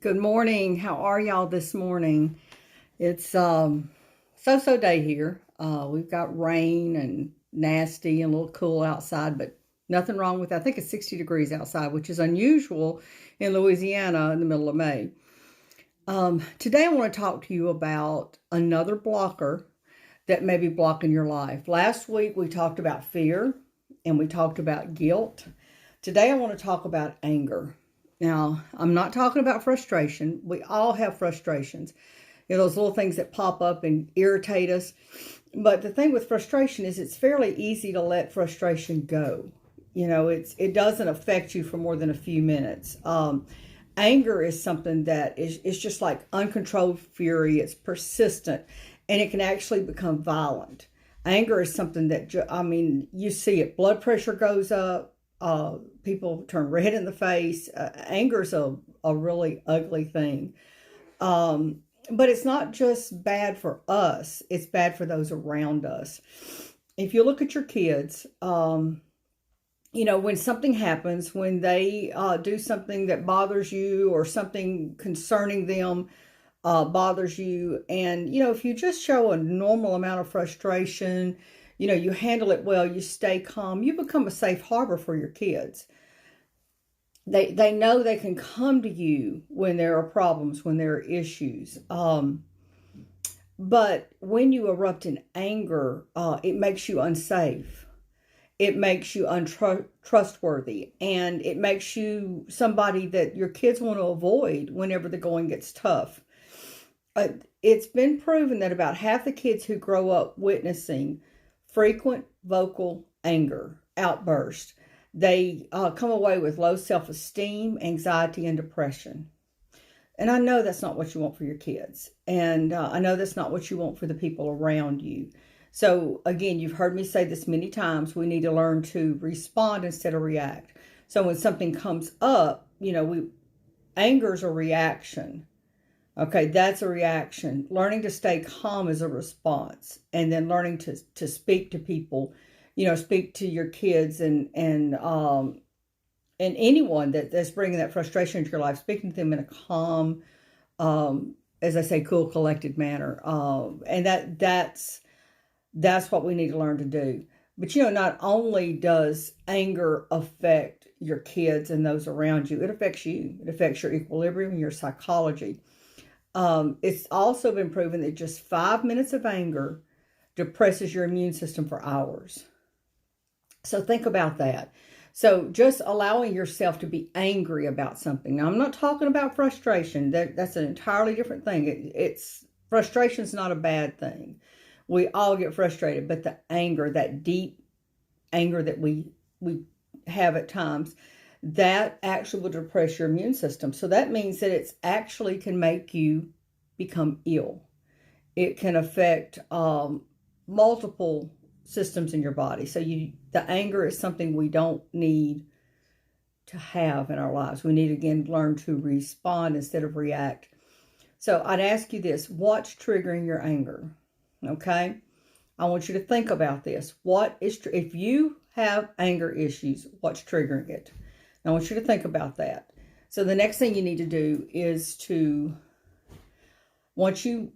Good morning. How are y'all this morning? It's so-so day here. We've got rain and nasty and a little cool outside, but nothing wrong with that. I think it's 60 degrees outside, which is unusual in Louisiana in the middle of May. Today I want to talk to you about another blocker that may be blocking your life. Last week we talked about fear and we talked about guilt. Today I want to talk about anger. Now, I'm not talking about frustration. We all have frustrations. Those little things that pop up and irritate us. But the thing with frustration is it's fairly easy to let frustration go. It doesn't affect you for more than a few minutes. Anger is something that is just like uncontrolled fury. It's persistent, and it can actually become violent. Anger is something that, you see it. Blood pressure goes up. People turn red in the face. Anger is a really ugly thing. But it's not just bad for us. It's bad for those around us. If you look at your kids, when something happens, when they do something that bothers you or something concerning them bothers you, and, if you just show a normal amount of frustration, you handle it well, you stay calm, you become a safe harbor for your kids. They know they can come to you when there are problems, when there are issues. But when you erupt in anger, it makes you unsafe. It makes you untrustworthy, and it makes you somebody that your kids want to avoid whenever the going gets tough. It's been proven that about half the kids who grow up witnessing frequent vocal anger outbursts, they come away with low self-esteem, anxiety, and depression. And I know that's not what you want for your kids. And I know that's not what you want for the people around you. So again, you've heard me say this many times, we need to learn to respond instead of react. So when something comes up, anger is a reaction. Okay, that's a reaction. Learning to stay calm is a response. And then learning to speak to people, speak to your kids and anyone that's bringing that frustration into your life, speaking to them in a calm, as I say, cool, collected manner. And that's what we need to learn to do. But, not only does anger affect your kids and those around you, it affects you. It affects your equilibrium, your psychology. It's also been proven that just 5 minutes of anger depresses your immune system for hours. So think about that. So just allowing yourself to be angry about something. Now, I'm not talking about frustration. That's an entirely different thing. Frustration is not a bad thing. We all get frustrated, but the anger, that deep anger that we have at times, that actually will depress your immune system. So that means that it's actually can make you become ill. It can affect multiple systems in your body. So the anger is something we don't need to have in our lives. We need, again, learn to respond instead of react. So I'd ask you this: what's triggering your anger? Okay? I want you to think about this. If you have anger issues, what's triggering it? I want you to think about that. So the next thing you need to do is once you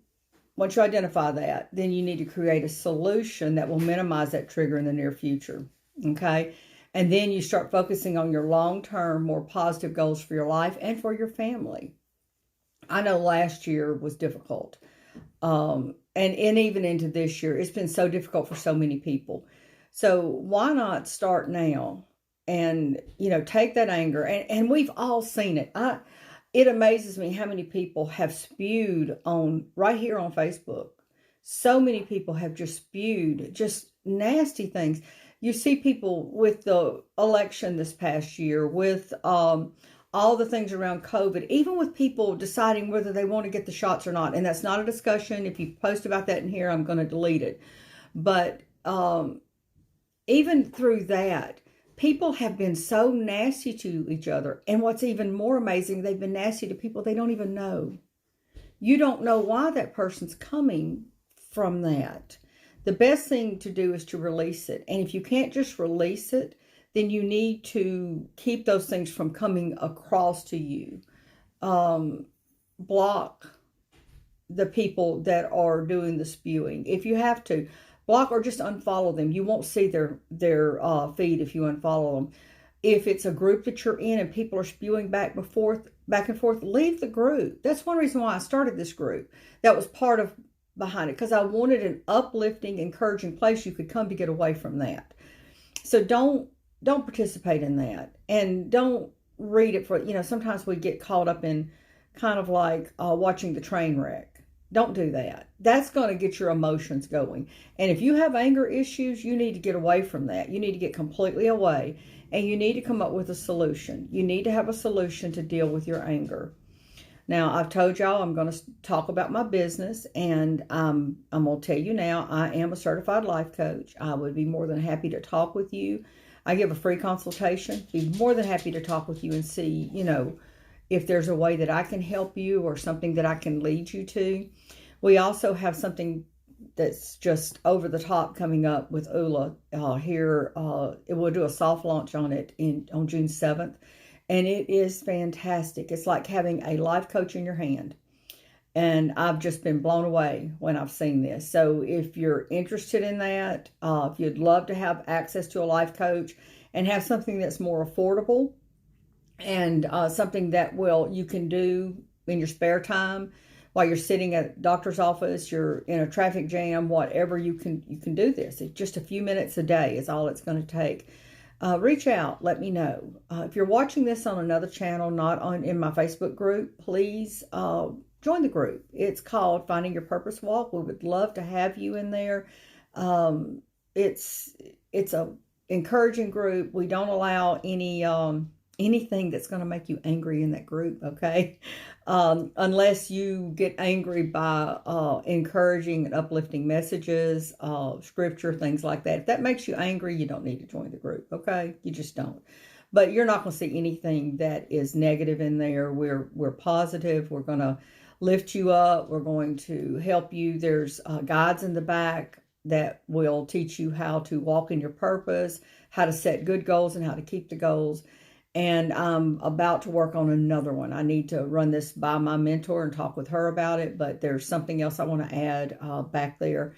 identify that, then you need to create a solution that will minimize that trigger in the near future. Okay? And then you start focusing on your long-term, more positive goals for your life and for your family. I know last year was difficult. And even into this year, it's been so difficult for so many people. So why not start now? And, take that anger. And we've all seen it. It amazes me how many people have spewed right here on Facebook. So many people have just spewed just nasty things. You see people with the election this past year, with all the things around COVID, even with people deciding whether they want to get the shots or not. And that's not a discussion. If you post about that in here, I'm going to delete it. But even through that, people have been so nasty to each other. And what's even more amazing, they've been nasty to people they don't even know. You don't know why that person's coming from that. The best thing to do is to release it. And if you can't just release it, then you need to keep those things from coming across to you. block the people that are doing the spewing. If you have to, block or just unfollow them. You won't see their feed if you unfollow them. If it's a group that you're in and people are spewing back and forth, leave the group. That's one reason why I started this group. That was part of behind it, because I wanted an uplifting, encouraging place you could come to get away from that. So don't participate in that, and don't read it for, sometimes we get caught up in kind of like watching the train wreck. Don't do that. That's going to get your emotions going. And if you have anger issues, you need to get away from that. You need to get completely away, and you need to come up with a solution. You need to have a solution to deal with your anger. Now, I've told y'all I'm going to talk about my business, and I'm going to tell you now, I am a certified life coach. I would be more than happy to talk with you. I give a free consultation. Be more than happy to talk with you and see, if there's a way that I can help you or something that I can lead you to. We also have something that's just over the top coming up with ULA here. We'll do a soft launch on it on June 7th. And it is fantastic. It's like having a life coach in your hand. And I've just been blown away when I've seen this. So if you're interested in that, if you'd love to have access to a life coach and have something that's more affordable and something that you can do in your spare time while you're sitting at a doctor's office, you're in a traffic jam, whatever, you can do this. It's just a few minutes a day is all it's going to take. Reach out, let me know. If you're watching this on another channel, not in my Facebook group, please join the group. It's called Finding Your Purpose Walk. We would love to have you in there. It's a encouraging group. We don't allow anything that's going to make you angry in that group, okay? Unless you get angry by encouraging and uplifting messages, scripture, things like that. If that makes you angry, you don't need to join the group, okay? You just don't. But you're not going to see anything that is negative in there. We're positive. We're going to lift you up. We're going to help you. There's guides in the back that will teach you how to walk in your purpose, how to set good goals, and how to keep the goals. And I'm about to work on another one. I need to run this by my mentor and talk with her about it, but there's something else I want to add back there.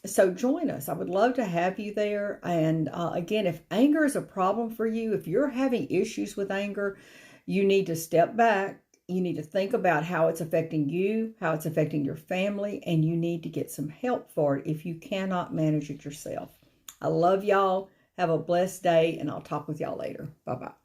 So join us. I would love to have you there. And again, if anger is a problem for you, if you're having issues with anger, you need to step back. You need to think about how it's affecting you, how it's affecting your family, and you need to get some help for it if you cannot manage it yourself. I love y'all. Have a blessed day, and I'll talk with y'all later. Bye-bye.